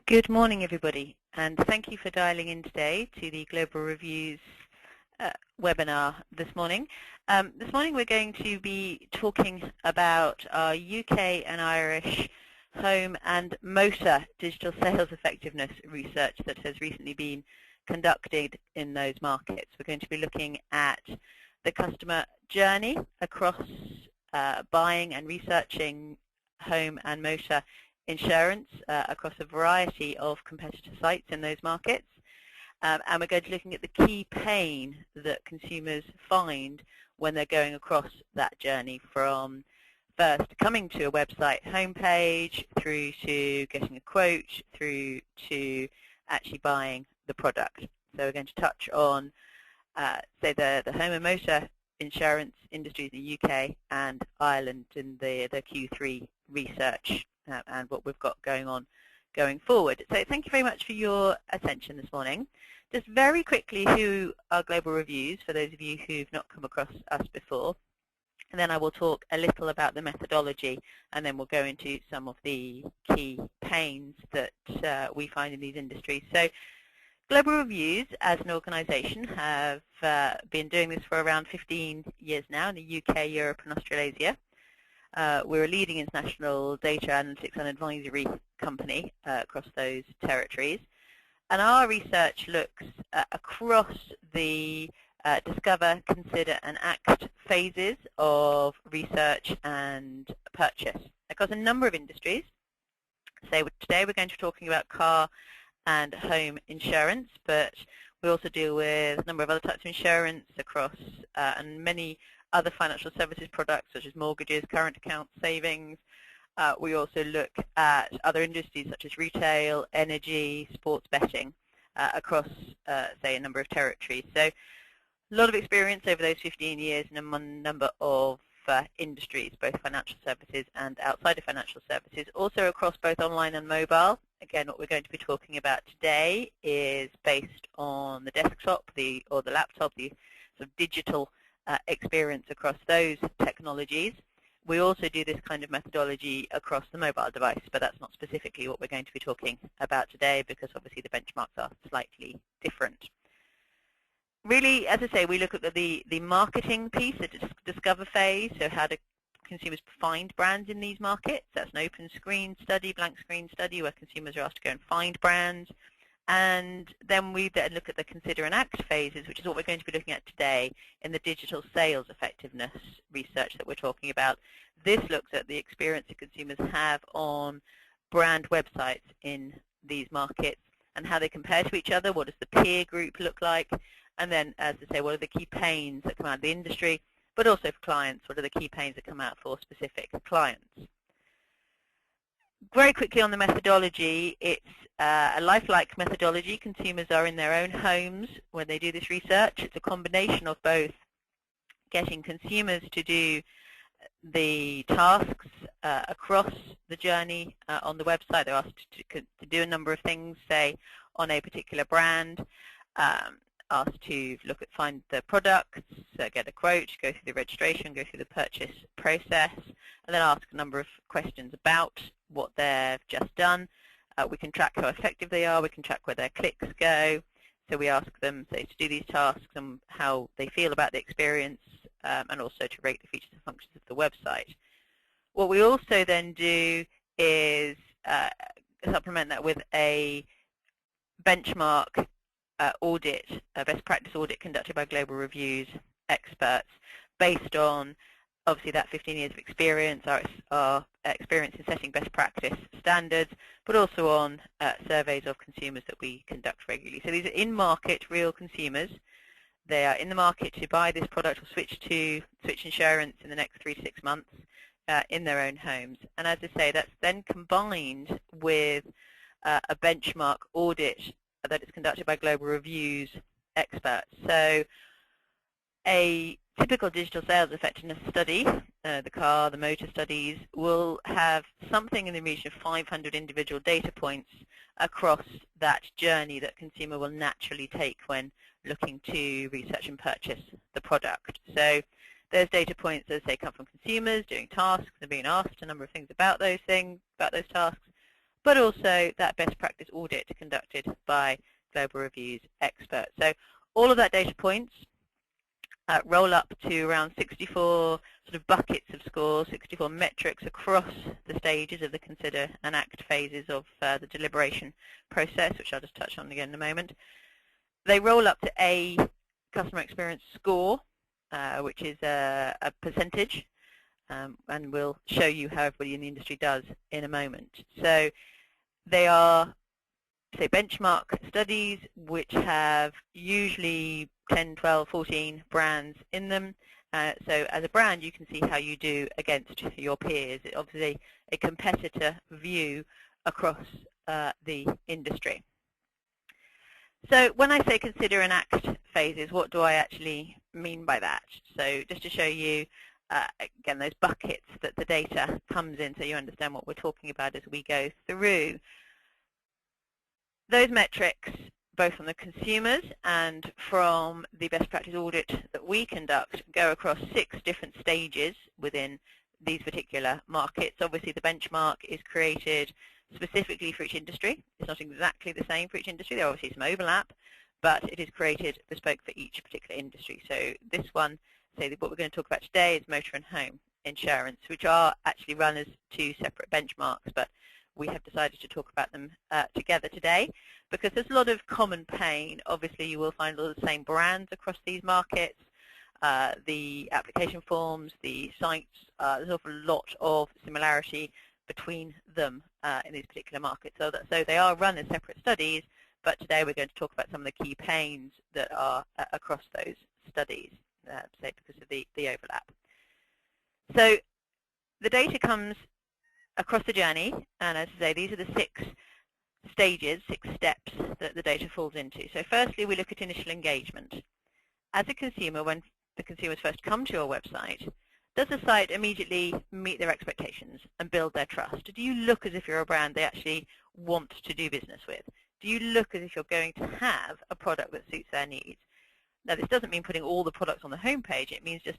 Good morning, everybody, and thank you for dialing in today to the Global Reviews webinar this morning. This morning we're going to be talking about our UK and Irish home and motor digital sales effectiveness research that has recently been conducted in those markets. We're going to be looking at the customer journey across buying and researching home and motor insurance across a variety of competitor sites in those markets. And we're going to be looking at the key pain that consumers find when they're going across that journey, from first coming to a website homepage through to getting a quote through to actually buying the product. So we're going to touch on say the home and motor insurance industries in the UK and Ireland in the Q3 research and what we've got going on going forward. So thank you very much for your attention this morning. Just very quickly, who are Global Reviews, for those of you who've not come across us before, and then I will talk a little about the methodology, and then we'll go into some of the key pains that we find in these industries. So Global Reviews as an organisation have been doing this for around 15 years now in the UK, Europe and Australasia. We're a leading international data analytics and advisory company across those territories. And our research looks across the discover, consider and act phases of research and purchase across a number of industries. So today we're going to be talking about car and home insurance, but we also deal with a number of other types of insurance across and many other financial services products such as mortgages, current accounts, savings. We also look at other industries such as retail, energy, sports betting across, say, a number of territories. So a lot of experience over those 15 years in a number of industries, both financial services and outside of financial services, also across both online and mobile. Again, what we're going to be talking about today is based on the desktop or the laptop, the sort of digital experience across those technologies. We also do this kind of methodology across the mobile device, but that's not specifically what we're going to be talking about today because obviously the benchmarks are slightly different. Really, as I say, we look at the marketing piece, the discover phase, so how do consumers find brands in these markets. That's an open screen study, blank screen study, where consumers are asked to go and find brands. And then we then look at the consider and act phases, which is what we're going to be looking at today in the digital sales effectiveness research that we're talking about. This looks at the experience that consumers have on brand websites in these markets and how they compare to each other. What does the peer group look like? And then, as I say, what are the key pains that come out of the industry, but also for clients, what are the key pains that come out for specific clients? Very quickly on the methodology, it's a lifelike methodology. Consumers are in their own homes when they do this research. It's a combination of both getting consumers to do the tasks across the journey on the website. They're asked to do a number of things, say, on a particular brand, asked to find the products, get a quote, go through the registration, go through the purchase process, and then ask a number of questions about what they've just done. We can track how effective they are. We can track where their clicks go. So we ask them, say, to do these tasks and how they feel about the experience, and also to rate the features and functions of the website. What we also then do is supplement that with a benchmark audit, a best practice audit conducted by Global Reviews experts based on, obviously, that 15 years of experience, our experience in setting best practice standards, but also on surveys of consumers that we conduct regularly. So these are in-market real consumers. They are in the market to buy this product or switch insurance in the next 3 to 6 months in their own homes. And as I say, that's then combined with a benchmark audit that is conducted by Global Reviews experts. So a typical digital sales effectiveness study, the car, the motor studies, will have something in the region of 500 individual data points across that journey that consumer will naturally take when looking to research and purchase the product. So those data points, as they come from consumers doing tasks, they're being asked a number of things about those tasks, but also that best practice audit conducted by Global Review's experts. So all of that data points roll up to around 64 sort of buckets of scores, 64 metrics across the stages of the consider and act phases of the deliberation process, which I'll just touch on again in a moment. They roll up to a customer experience score, which is a percentage, and we'll show you how everybody in the industry does in a moment. So they are, say, benchmark studies which have usually 10, 12, 14 brands in them. So as a brand, you can see how you do against your peers. It's obviously a competitor view across the industry. So when I say consider and act phases, what do I actually mean by that? So just to show you, again, those buckets that the data comes in so you understand what we're talking about as we go through. Those metrics, both from the consumers and from the best practice audit that we conduct, go across 6 different stages within these particular markets. Obviously, the benchmark is created specifically for each industry. It's not exactly the same for each industry. There are obviously some overlap, but it is created bespoke for each particular industry. So this one, say what we're going to talk about today, is motor and home insurance, which are actually run as 2 separate benchmarks, but we have decided to talk about them together today because there's a lot of common pain. Obviously, you will find a lot of the same brands across these markets, the application forms, the sites. There's an awful lot of similarity between them in these particular markets. So they are run as separate studies, but today we're going to talk about some of the key pains that are across those studies, say because of the overlap. So the data comes across the journey, and as I say, these are the 6 stages, 6 steps that the data falls into. So firstly, we look at initial engagement. As a consumer, when the consumers first come to your website, does the site immediately meet their expectations and build their trust? Do you look as if you're a brand they actually want to do business with? Do you look as if you're going to have a product that suits their needs? Now, this doesn't mean putting all the products on the homepage. It means just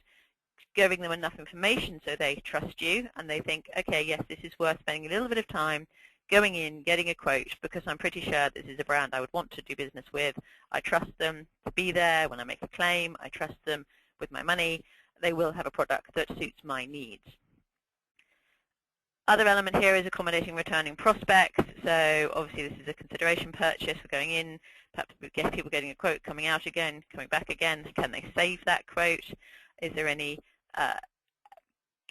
giving them enough information so they trust you and they think, okay, yes, this is worth spending a little bit of time going in, getting a quote, because I'm pretty sure this is a brand I would want to do business with. I trust them to be there when I make a claim. I trust them with my money. They will have a product that suits my needs. Other element here is accommodating returning prospects. So obviously this is a consideration purchase. We're going in, perhaps we get people getting a quote, coming out again, coming back again. Can they save that quote? Is there any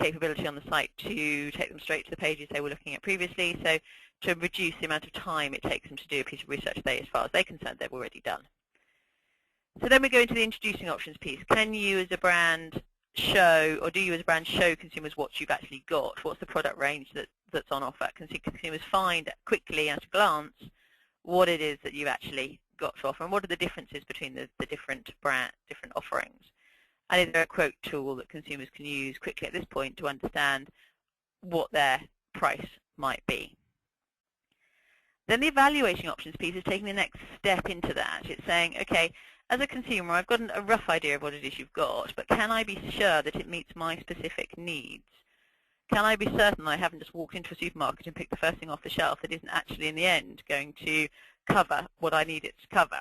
capability on the site to take them straight to the pages they were looking at previously? So to reduce the amount of time it takes them to do a piece of research they, as far as they're concerned, they've already done. So then we go into the introducing options piece. Can you as a brand show, or do you as a brand show consumers what you've actually got? What's the product range that's on offer? Can consumers find quickly at a glance what it is that you've actually got to offer, and what are the differences between the different offerings? And is there a quote tool that consumers can use quickly at this point to understand what their price might be? Then the evaluating options piece is taking the next step into that. It's saying, okay, as a consumer, I've got a rough idea of what it is you've got, but can I be sure that it meets my specific needs? Can I be certain I haven't just walked into a supermarket and picked the first thing off the shelf that isn't actually in the end going to cover what I need it to cover?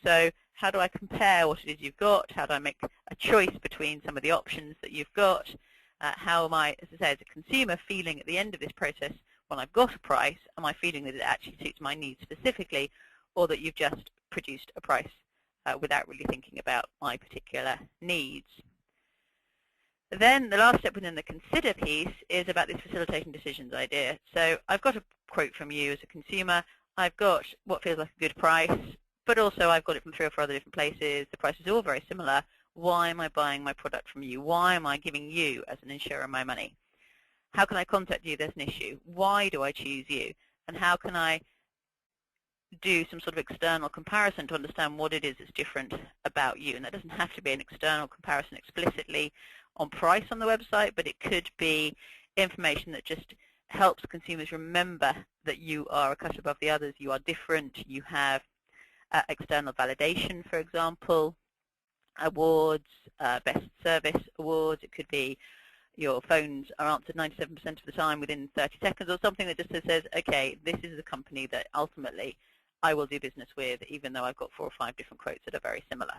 So how do I compare what it is you've got? How do I make a choice between some of the options that you've got? How am I, as I say, as a consumer, feeling at the end of this process when I've got a price? Am I feeling that it actually suits my needs specifically, or that you've just produced a price without really thinking about my particular needs? Then the last step within the consider piece is about this facilitating decisions idea. So I've got a quote from you as a consumer. I've got what feels like a good price, but also I've got it from 3 or 4 other different places. The price is all very similar. Why am I buying my product from you? Why am I giving you, as an insurer, my money? How can I contact you if there's an issue? Why do I choose you? And how can I do some sort of external comparison to understand what it is that's different about you? And that doesn't have to be an external comparison explicitly on price on the website, but it could be information that just helps consumers remember that you are a cut above the others, you are different, you have external validation, for example, awards, best service awards. It could be your phones are answered 97% of the time within 30 seconds, or something that just says, okay, this is a company that ultimately I will do business with, even though I've got 4 or 5 different quotes that are very similar.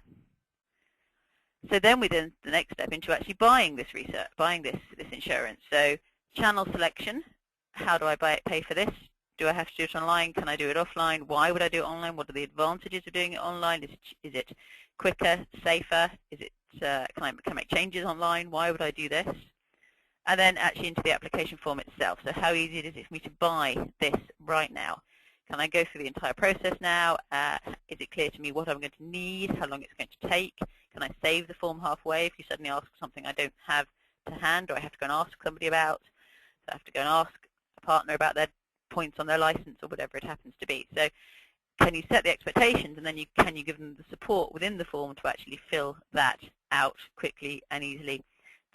So then we then the next step into actually buying this research, buying this insurance. So channel selection, how do I pay for this? Do I have to do it online? Can I do it offline? Why would I do it online? What are the advantages of doing it online? Is it quicker, safer? Is it can I make changes online? Why would I do this? And then actually into the application form itself. So how easy is it for me to buy this right now? Can I go through the entire process now? Is it clear to me what I'm going to need, how long it's going to take? Can I save the form halfway if you suddenly ask something I don't have to hand, or I have to go and ask somebody about? So I have to go and ask a partner about their points on their license or whatever it happens to be. So can you set the expectations, and then can you give them the support within the form to actually fill that out quickly and easily?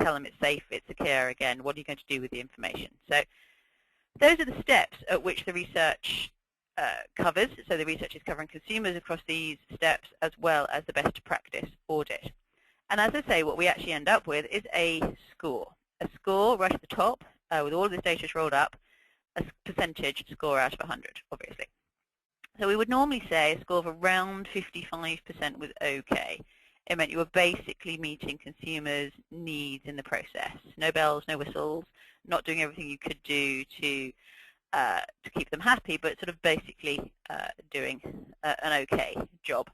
Tell them it's safe, it's secure. Again, what are you going to do with the information? So those are the steps at which the research covers. So the research is covering consumers across these steps as well as the best practice audit. And as I say, what we actually end up with is a score right at the top with all of this data rolled up, a percentage score out of 100, obviously. So we would normally say a score of around 55% was okay. It meant you were basically meeting consumers' needs in the process. No bells, no whistles, not doing everything you could do to keep them happy, but sort of basically doing an okay job.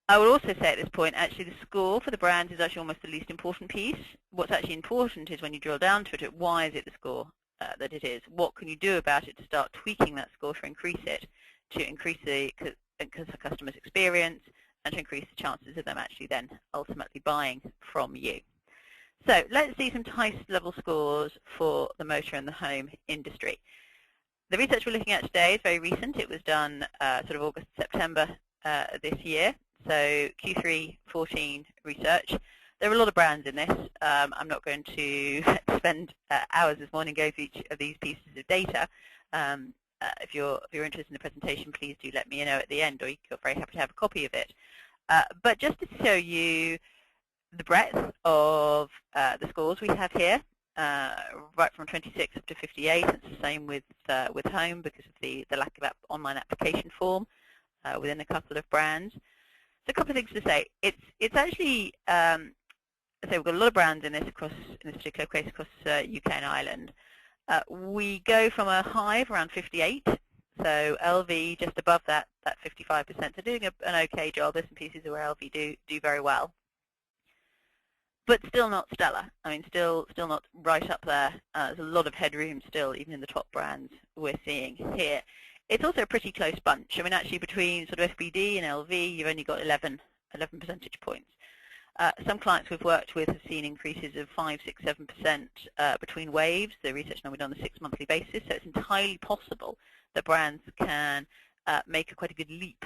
I would also say at this point, actually, the score for the brands is actually almost the least important piece. What's actually important is when you drill down to it, why is it the score that it is? What can you do about it to start tweaking that score to increase it, to increase the customer's experience, and to increase the chances of them actually then ultimately buying from you. So let's see some TICE-level scores for the motor and the home industry. The research we're looking at today is very recent. It was done sort of August, September this year, so Q3 14 research. There are a lot of brands in this. I'm not going to spend hours this morning going through each of these pieces of data. If you're interested in the presentation, please do let me know at the end, or you're very happy to have a copy of it. But just to show you the breadth of the scores we have here, right from 26 up to 58. It's the same with home because of the lack of online application form within a couple of brands. So a couple of things to say. It's actually so we've got a lot of brands in this particular case across UK and Ireland. We go from a high of around 58. So LV just above that 55%. So doing an okay job. There's some pieces where LV do very well, but still not stellar. I mean, still not right up there. There's a lot of headroom still, even in the top brands we're seeing here. It's also a pretty close bunch. I mean, actually, between sort of FBD and LV, you've only got 11 percentage points. Some clients we've worked with have seen increases of 5, 6, 7% between waves. The research normally done on a 6-monthly basis, so it's entirely possible that brands can make quite a good leap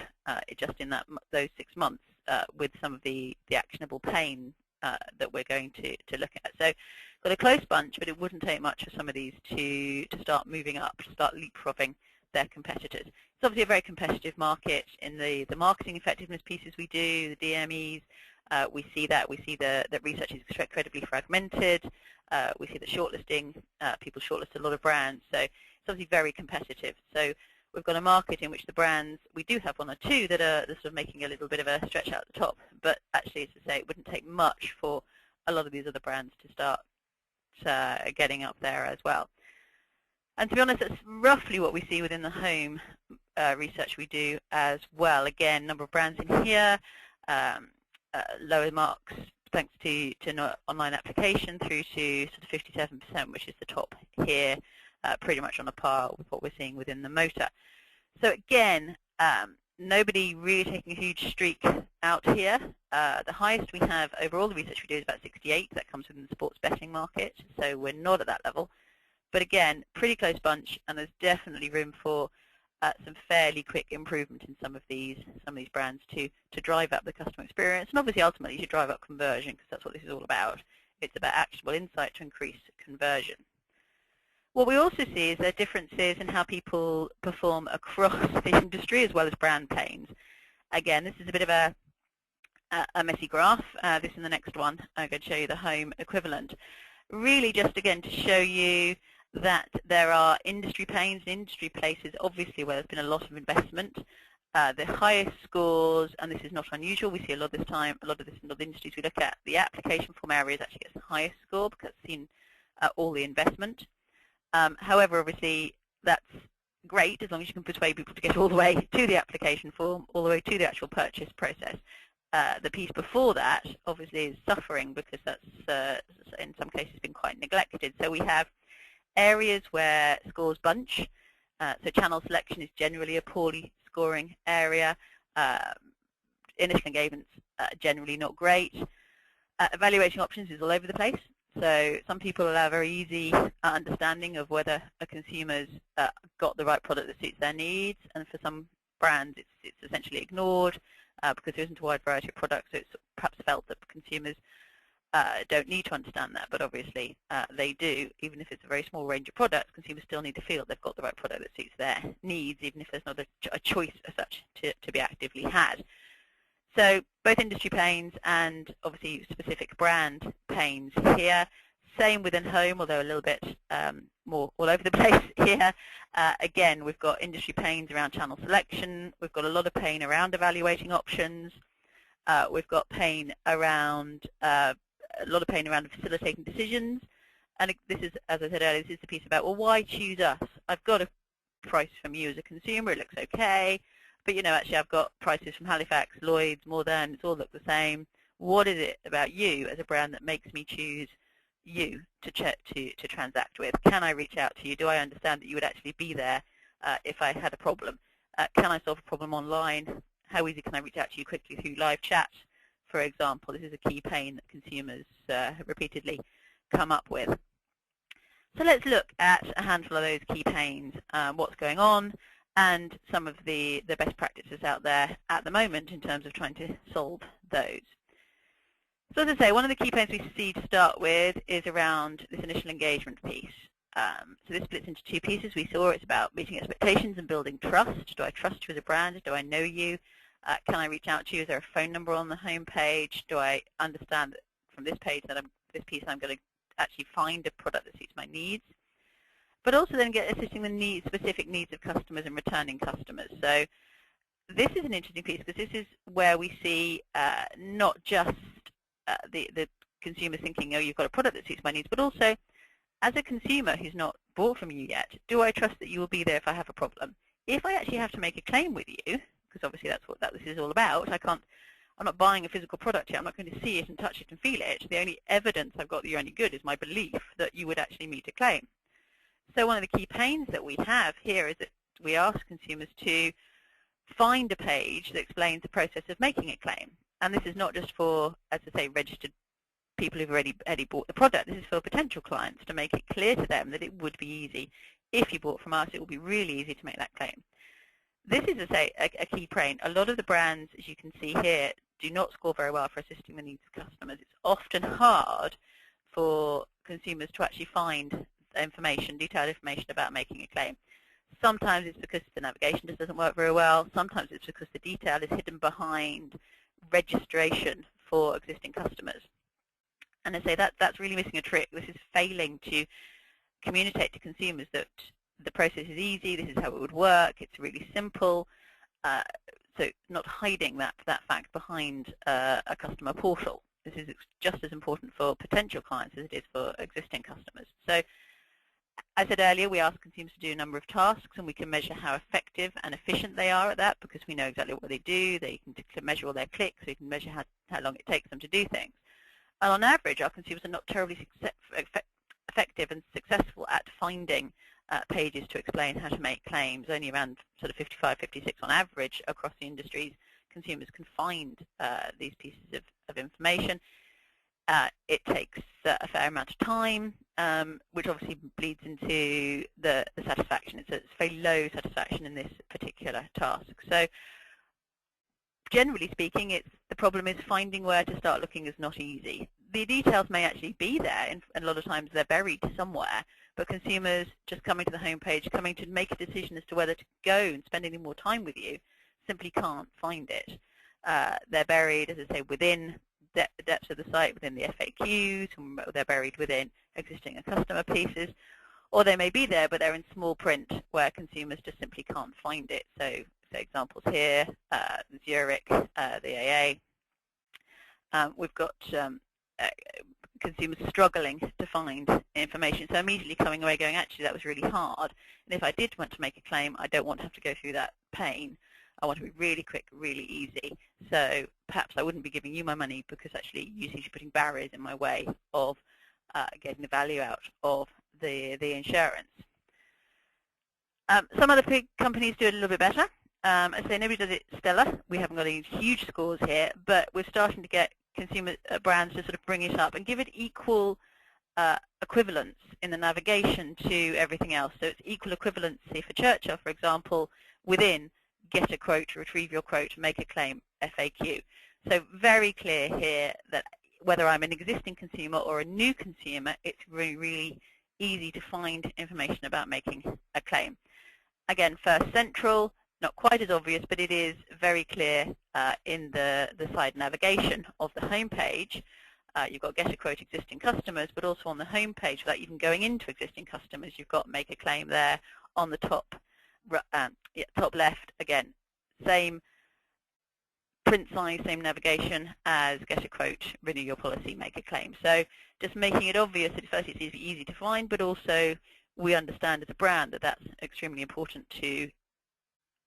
just in those 6 months with some of the actionable pain that we're going to look at. So got a close bunch, but it wouldn't take much for some of these to start moving up, to start leapfrogging their competitors. It's obviously a very competitive market in the marketing effectiveness pieces we do, the DMEs. We see that research is incredibly fragmented. We see that shortlisting, people shortlist a lot of brands, so it's obviously very competitive. So we've got a market in which the brands, we do have 1 or 2 that are sort of making a little bit of a stretch out the top, but actually, as I say, it wouldn't take much for a lot of these other brands to start getting up there as well. And to be honest, that's roughly what we see within the home research we do as well. Again, number of brands in here, lower marks thanks to online application through to sort of 57%, which is the top here, pretty much on a par with what we're seeing within the motor. So again, nobody really taking a huge streak out here. The highest we have overall, the research we do is about 68. That comes within the sports betting market, so we're not at that level. But again, pretty close bunch, and there's definitely room for some fairly quick improvement in some of these brands to drive up the customer experience, and obviously ultimately to drive up conversion, because that's what this is all about. It's about actionable insight to increase conversion. What we also see is there are differences in how people perform across the industry as well as brand pains. Again, this is a bit of a a messy graph. This in the next one, I'm going to show you the home equivalent. Really just again to show you that there are industry pains and industry places, obviously, where there's been a lot of investment. The highest scores, and this is not unusual, we see a lot of this time, a lot of this in other industries we look at, the application form areas actually gets the highest score because it's seen all the investment. However, obviously, that's great as long as you can persuade people to get all the way to the application form, all the way to the actual purchase process. The piece before that, obviously, is suffering because that's, in some cases, been quite neglected. So we have areas where scores bunch. So channel selection is generally a poorly scoring area. Initial engagements generally not great. Evaluating options is all over the place. So some people allow a very easy understanding of whether a consumer's got the right product that suits their needs, and for some brands it's essentially ignored because there isn't a wide variety of products, so it's perhaps felt that consumers don't need to understand that, but obviously they do. Even if it's a very small range of products, consumers still need to feel they've got the right product that suits their needs, even if there's not a choice as such to be actively had. So both industry pains and obviously specific brand pains here. Same within home, although a little bit more all over the place here. Again, we've got industry pains around channel selection. We've got a lot of pain around evaluating options. We've got pain around a lot of pain around facilitating decisions. And this is, as I said earlier, this is the piece about, well, why choose us? I've got a price from you as a consumer. It looks okay. But, you know, actually I've got prices from Halifax, Lloyd's, More Than, it's all look the same. What is it about you as a brand that makes me choose you to transact with? Can I reach out to you? Do I understand that you would actually be there if I had a problem? Can I solve a problem online? How easy can I reach out to you quickly through live chat, for example? This is a key pain that consumers have repeatedly come up with. So let's look at a handful of those key pains, what's going on, and some of the best practices out there at the moment in terms of trying to solve those. So as I say, one of the key pains we see to start with is around this initial engagement piece. So this splits into two pieces. We saw it's about meeting expectations and building trust. Do I trust you as a brand? Do I know you? Can I reach out to you? Is there a phone number on the home page? Do I understand that from this page that this piece I'm going to actually find a product that suits my needs? But also then assisting the specific needs of customers and returning customers. So this is an interesting piece because this is where we see not just the consumer thinking, oh, you've got a product that suits my needs, but also as a consumer who's not bought from you yet, do I trust that you will be there if I have a problem? If I actually have to make a claim with you, because obviously that's what this is all about, I'm not buying a physical product yet, I'm not going to see it and touch it and feel it. The only evidence I've got that you're any good is my belief that you would actually meet a claim. So one of the key pains that we have here is that we ask consumers to find a page that explains the process of making a claim. And this is not just for, as I say, registered people who've already bought the product. This is for potential clients to make it clear to them that it would be easy. If you bought from us, it will be really easy to make that claim. This is, as I say, a key pain. A lot of the brands, as you can see here, do not score very well for assisting the needs of customers. It's often hard for consumers to actually find information, detailed information about making a claim. Sometimes it's because the navigation just doesn't work very well. Sometimes it's because the detail is hidden behind registration for existing customers. And I say that's really missing a trick. This is failing to communicate to consumers that the process is easy, this is how it would work, it's really simple. So not hiding that fact behind a customer portal. This is just as important for potential clients as it is for existing customers. So I said earlier, we ask consumers to do a number of tasks, and we can measure how effective and efficient they are at that because we know exactly what they do. They can measure all their clicks, so we can measure how long it takes them to do things. And on average, our consumers are not terribly effective and successful at finding pages to explain how to make claims. Only around sort of 55, 56 on average across the industries, consumers can find these pieces of information. It takes a fair amount of time, which obviously bleeds into the satisfaction. It's very low satisfaction in this particular task. So generally speaking, the problem is finding where to start looking is not easy. The details may actually be there, and a lot of times they're buried somewhere, but consumers just coming to the home page, coming to make a decision as to whether to go and spend any more time with you, simply can't find it. They're buried, as I say, within the depths of the site, within the FAQs, and they're buried within existing and customer pieces, or they may be there, but they're in small print where consumers just simply can't find it. So examples here, Zurich, the AA. We've got consumers struggling to find information, so immediately coming away going, actually, that was really hard. And if I did want to make a claim, I don't want to have to go through that pain. I want to be really quick, really easy. So perhaps I wouldn't be giving you my money because actually you seem to be putting barriers in my way of getting the value out of the insurance. Some other big companies do it a little bit better. I say nobody does it stellar. We haven't got any huge scores here, but we're starting to get consumer brands to sort of bring it up and give it equal equivalence in the navigation to everything else. So it's equal equivalency for Churchill, for example, within get a quote, retrieve your quote, make a claim, FAQ. So very clear here that whether I'm an existing consumer or a new consumer, it's really, really easy to find information about making a claim. Again, First Central, not quite as obvious, but it is very clear in the side navigation of the home page. You've got get a quote existing customers, but also on the home page, without even going into existing customers, you've got make a claim there on the top left. Again, same print size, same navigation as get a quote, renew your policy, make a claim. So just making it obvious that first it's easy to find, but also we understand as a brand that that's extremely important to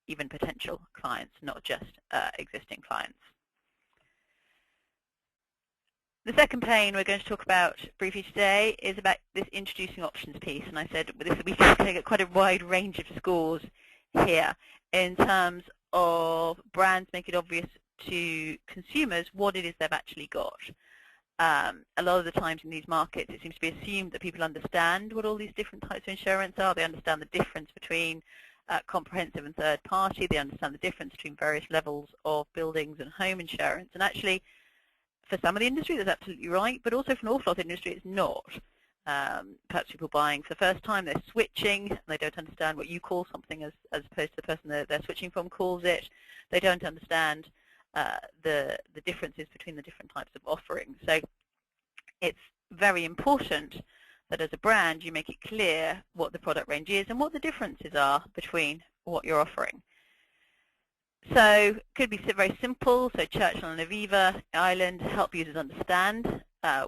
even potential clients, not just existing clients. The second pane we're going to talk about briefly today is about this introducing options piece. And I said we can take quite a wide range of scores here in terms of brands make it obvious to consumers what it is they've actually got. A lot of the times in these markets, it seems to be assumed that people understand what all these different types of insurance are. They understand the difference between comprehensive and third party. They understand the difference between various levels of buildings and home insurance. And actually, for some of the industry, that's absolutely right, but also for an awful lot of the industry, it's not. Perhaps people buying for the first time, they're switching, and they don't understand what you call something as opposed to the person they're switching from calls it. They don't understand the differences between the different types of offerings. So it's very important that as a brand you make it clear what the product range is and what the differences are between what you're offering. So it could be very simple. So Churchill and Aviva, Ireland, help users understand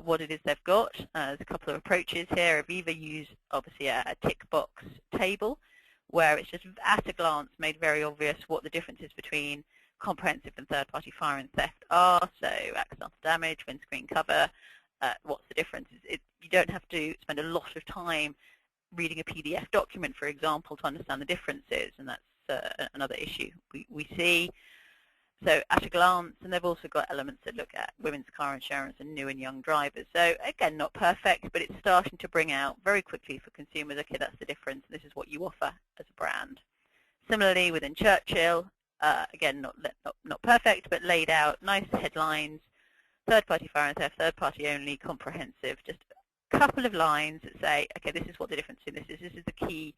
what it is they've got. There's a couple of approaches here. Aviva use obviously a tick box table where it's just at a glance made very obvious what the differences between comprehensive and third-party fire and theft are. So accidental damage, windscreen cover, what's the difference? You don't have to spend a lot of time reading a PDF document, for example, to understand the differences, and that's another issue we see. So at a glance, and they've also got elements that look at women's car insurance and new and young drivers. So again, not perfect, but it's starting to bring out very quickly for consumers, okay, that's the difference, this is what you offer as a brand. Similarly, within Churchill, again, not perfect, but laid out nice headlines, third-party fire and theft, third-party only, comprehensive, just a couple of lines that say, okay, this is what the difference in this is the key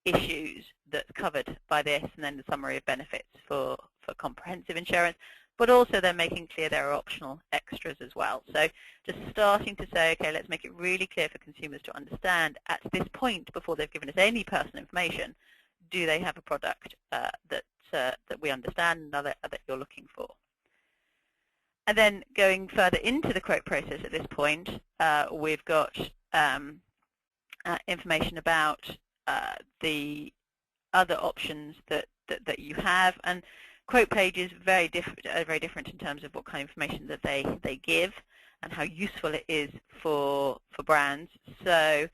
issues that's covered by this, and then the summary of benefits for comprehensive insurance, but also they're making clear there are optional extras as well. So just starting to say, okay, let's make it really clear for consumers to understand at this point, before they've given us any personal information, do they have a product that we understand and that you're looking for. And then going further into the quote process at this point, we've got information about the other options that you have, and quote pages are very different in terms of what kind of information that they give and how useful it is for brands, so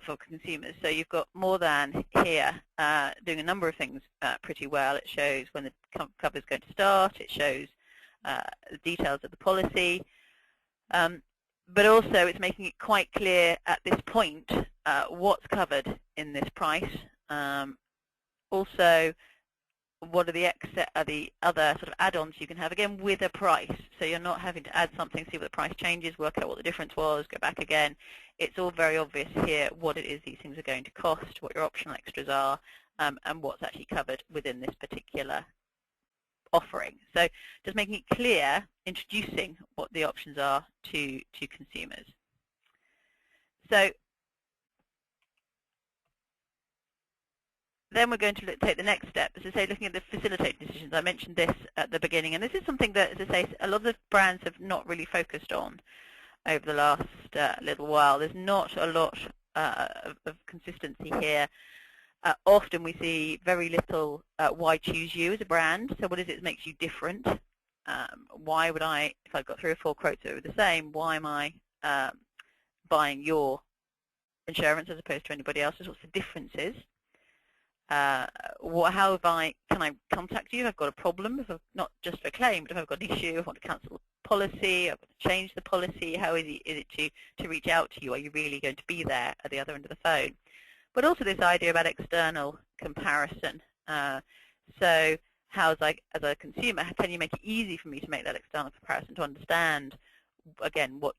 for consumers. So you've got more than here doing a number of things pretty well. It shows when the cover is going to start. It shows the details of the policy, but also it's making it quite clear at this point what's covered in this price. Also, what are the other sort of add-ons you can have, again, with a price. So you're not having to add something, see what the price changes, work out what the difference was, go back again. It's all very obvious here what it is these things are going to cost, what your optional extras are, and what's actually covered within this particular offering. So just making it clear, introducing what the options are to consumers. So then we're going to take the next step, as I say, looking at the facilitated decisions. I mentioned this at the beginning, and this is something that, as I say, a lot of the brands have not really focused on over the last little while. There's not a lot of consistency here. Often we see very little why choose you as a brand. So what is it that makes you different? Why would I, if I've got 3 or 4 quotes that are the same, why am I buying your insurance as opposed to anybody else's? What's the differences? How can I contact you if I've got a problem, if I've, not just for a claim, but if I've got an issue, if I want to cancel the policy, I want to change the policy, how easy is it to reach out to you? Are you really going to be there at the other end of the phone? But also this idea about external comparison. So how, as a consumer, can you make it easy for me to make that external comparison to understand, again, what's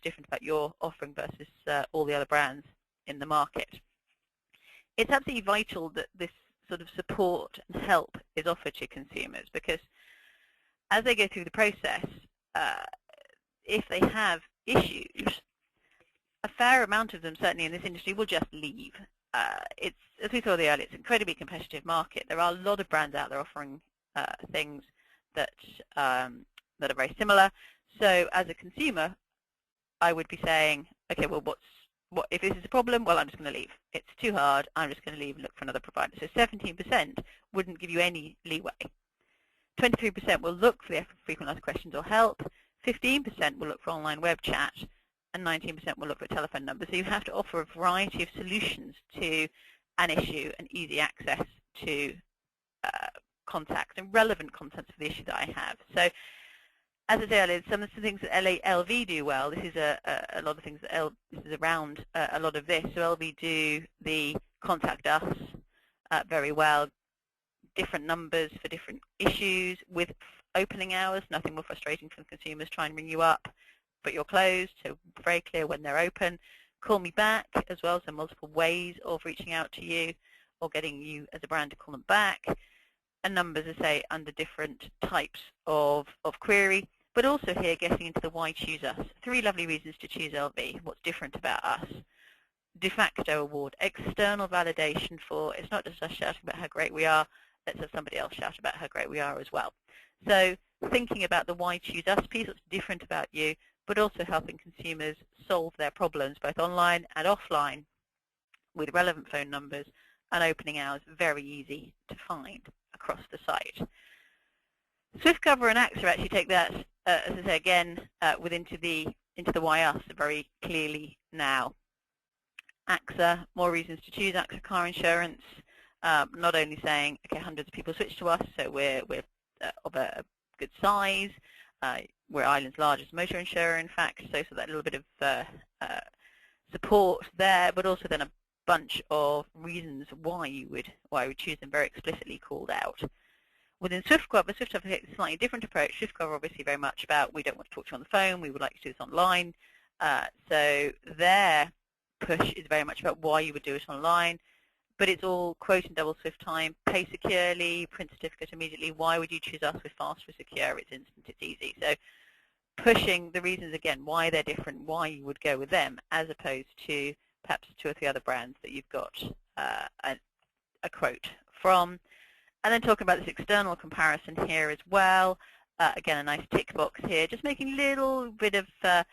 different about your offering versus all the other brands in the market? It's absolutely vital that this sort of support and help is offered to consumers, because as they go through the process, if they have issues, a fair amount of them, certainly in this industry, will just leave. It's, as we saw earlier, it's an incredibly competitive market. There are a lot of brands out there offering things that are very similar. So as a consumer, I would be saying, okay, well, if this is a problem, well, I'm just going to leave. It's too hard. I'm just going to leave and look for another provider. So 17% wouldn't give you any leeway. 23% will look for the frequent asked questions or help. 15% will look for online web chat. And 19% will look for a telephone number. So you have to offer a variety of solutions to an issue and easy access to contacts and relevant contents for the issue that I have. So as I said earlier, some of the things that LV do well, this is a lot of things that this is around a lot of this. So LV do the contact us very well, different numbers for different issues with opening hours, nothing more frustrating for the consumers trying to ring you up, but you're closed, so very clear when they're open. Call me back as well, so multiple ways of reaching out to you or getting you as a brand to call them back. And numbers, as I say, under different types of query. But also here, getting into the why choose us. 3 lovely reasons to choose LV. What's different about us? De facto award. External validation for, it's not just us shouting about how great we are, let's have somebody else shout about how great we are as well. So thinking about the why choose us piece, what's different about you, but also helping consumers solve their problems, both online and offline, with relevant phone numbers and opening hours, very easy to find across the site. SwiftCover and AXA actually take that, as I say again, into the why us very clearly now. AXA, more reasons to choose AXA car insurance. Not only saying, okay, hundreds of people switch to us, so we're of a good size. We're Ireland's largest motor insurer, in fact, so that little bit of support there, but also then a bunch of reasons why you would choose them, very explicitly called out. Within SwiftCover takes a slightly different approach. SwiftCover obviously very much about, we don't want to talk to you on the phone, we would like to do this online. So their push is very much about why you would do it online, but it's all quote and double Swift time, pay securely, print certificate immediately. Why would you choose us? We're fast, we're secure, it's instant, it's easy. So pushing the reasons again why they're different, why you would go with them, as opposed to perhaps 2 or 3 other brands that you've got a quote from. And then talking about this external comparison here as well. Again, a nice tick box here, just making a little bit of a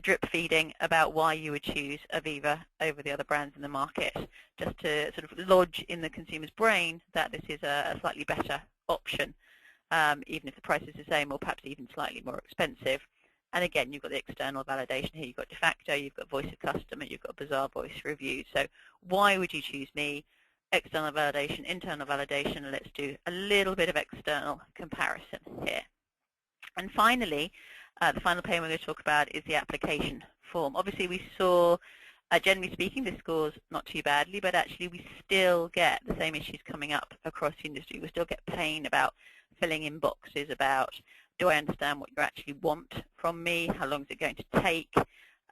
drip feeding about why you would choose Aviva over the other brands in the market, just to sort of lodge in the consumer's brain that this is a slightly better option, even if the price is the same or perhaps even slightly more expensive. And again, you've got the external validation here. You've got de facto, you've got voice of customer, you've got bizarre voice reviews. So why would you choose me? External validation, internal validation. Let's do a little bit of external comparison here. And finally, the final pane we're going to talk about is the application form. Obviously, we saw, generally speaking, this scores not too badly, but actually we still get the same issues coming up across the industry. We still get pain about filling in boxes about, do I understand what you actually want from me? How long is it going to take?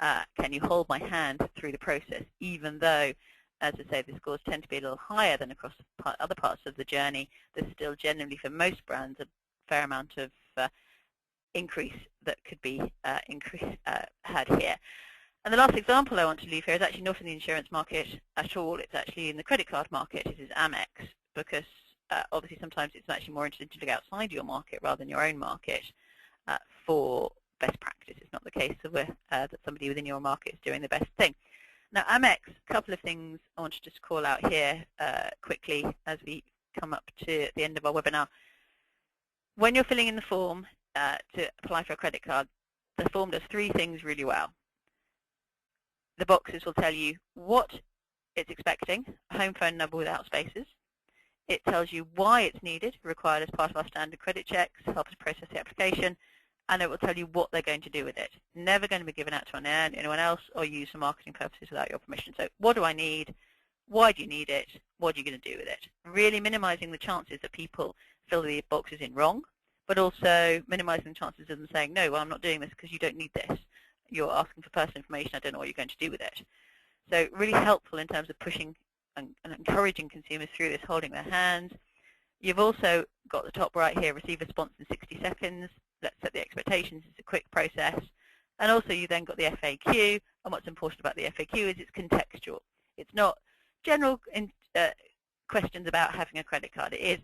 Can you hold my hand through the process? Even though, as I say, the scores tend to be a little higher than across other parts of the journey, there's still generally, for most brands, fair amount of increase that could be had here. And the last example I want to leave here is actually not in the insurance market at all. It's actually in the credit card market. It is Amex, because obviously sometimes it's actually more interesting to look outside your market rather than your own market for best practice. It's not the case that somebody within your market is doing the best thing. Now, Amex, a couple of things I want to just call out here quickly as we come up to the end of our webinar. When you're filling in the form to apply for a credit card, the form does three things really well. The boxes will tell you what it's expecting, a home phone number without spaces. It tells you why it's needed, required as part of our standard credit checks, help us process the application, and it will tell you what they're going to do with it. Never going to be given out to anyone else or used for marketing purposes without your permission. So what do I need? Why do you need it? What are you going to do with it? Really minimizing the chances that people fill the boxes in wrong, but also minimizing the chances of them saying, no, well, I'm not doing this because you don't need this. You're asking for personal information. I don't know what you're going to do with it. So really helpful in terms of pushing and encouraging consumers through this, holding their hands. You've also got the top right here, receive response in 60 seconds. Let's set the expectations. It's a quick process. And also you then got the FAQ. And what's important about the FAQ is it's contextual. It's not general questions about having a credit card. It is,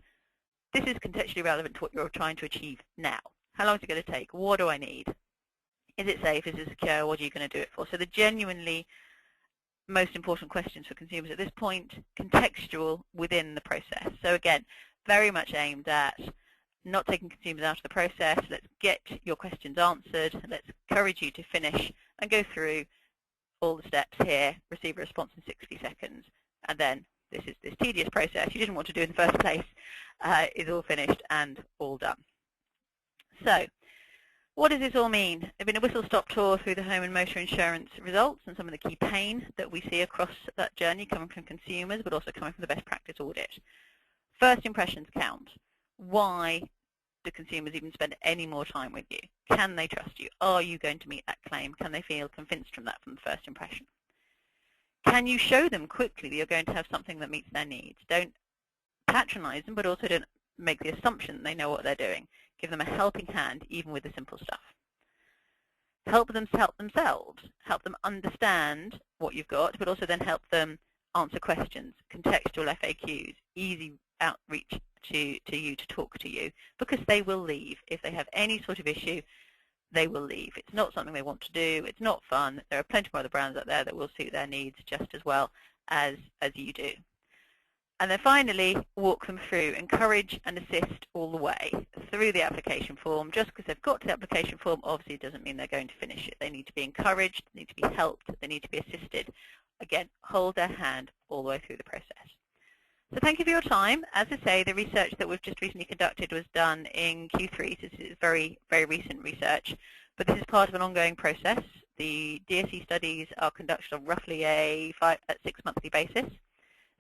this is contextually relevant to what you're trying to achieve now. How long is it going to take? What do I need? Is it safe? Is it secure? What are you going to do it for? So the genuinely most important questions for consumers at this point, contextual within the process. So again, very much aimed at not taking consumers out of the process. Let's get your questions answered. Let's encourage you to finish and go through all the steps here, receive a response in 60 seconds, and then this tedious process you didn't want to do in the first place is all finished and all done. So, what does this all mean? There's been a whistle-stop tour through the home and motor insurance results and some of the key pain that we see across that journey coming from consumers, but also coming from the best practice audit. First impressions count. Why do consumers even spend any more time with you? Can they trust you? Are you going to meet that claim? Can they feel convinced from that from the first impression? Can you show them quickly that you're going to have something that meets their needs? Don't patronize them, but also don't make the assumption that they know what they're doing. Give them a helping hand, even with the simple stuff. Help them help themselves. Help them understand what you've got, but also then help them answer questions, contextual FAQs, easy outreach to you to talk to you, because they will leave. If they have any sort of issue, they will leave. It's not something they want to do. It's not fun. There are plenty of other brands out there that will suit their needs just as well as you do. And then finally, walk them through, encourage and assist all the way through the application form. Just because they've got to the application form obviously doesn't mean they're going to finish it. They need to be encouraged, they need to be helped, they need to be assisted. Again, hold their hand all the way through the process. So thank you for your time. As I say, the research that we've just recently conducted was done in Q3, so this is very, very recent research. But this is part of an ongoing process. The DSE studies are conducted on roughly a 6-monthly basis.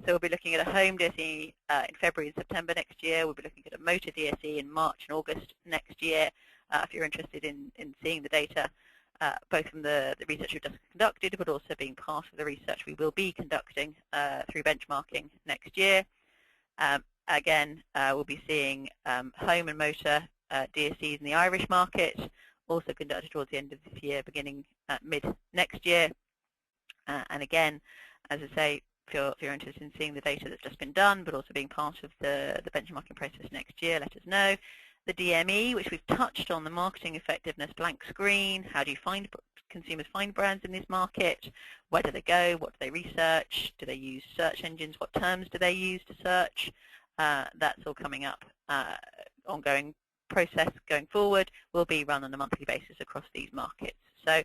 So we'll be looking at a home DSE in February and September next year. We'll be looking at a motor DSE in March and August next year. If you're interested in seeing the data, both from the research we've just conducted, but also being part of the research we will be conducting through benchmarking next year. Again, we'll be seeing home and motor DSEs in the Irish market, also conducted towards the end of this year, beginning mid next year. And again, as I say, if you're interested in seeing the data that's just been done, but also being part of the benchmarking process next year, let us know. The DME, which we've touched on, the marketing effectiveness blank screen. How do you find consumers find brands in this market? Where do they go? What do they research? Do they use search engines? What terms do they use to search? That's all coming up. Ongoing process going forward will be run on a monthly basis across these markets. So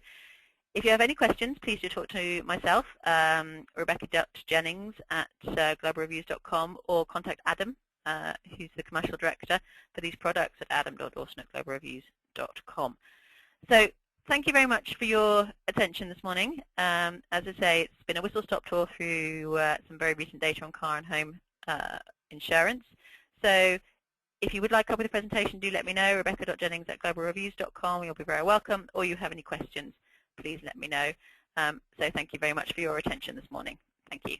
if you have any questions, please do talk to myself, Rebecca.Jennings at globalreviews.com, or contact Adam, who's the commercial director for these products at adam.dawson@globalreviews.com. So thank you very much for your attention this morning. As I say, it's been a whistle-stop tour through some very recent data on car and home insurance. So if you would like a copy of the presentation, do let me know, Rebecca.Jennings at globalreviews.com. You'll be very welcome. Or you have any questions, please let me know. So thank you very much for your attention this morning. Thank you.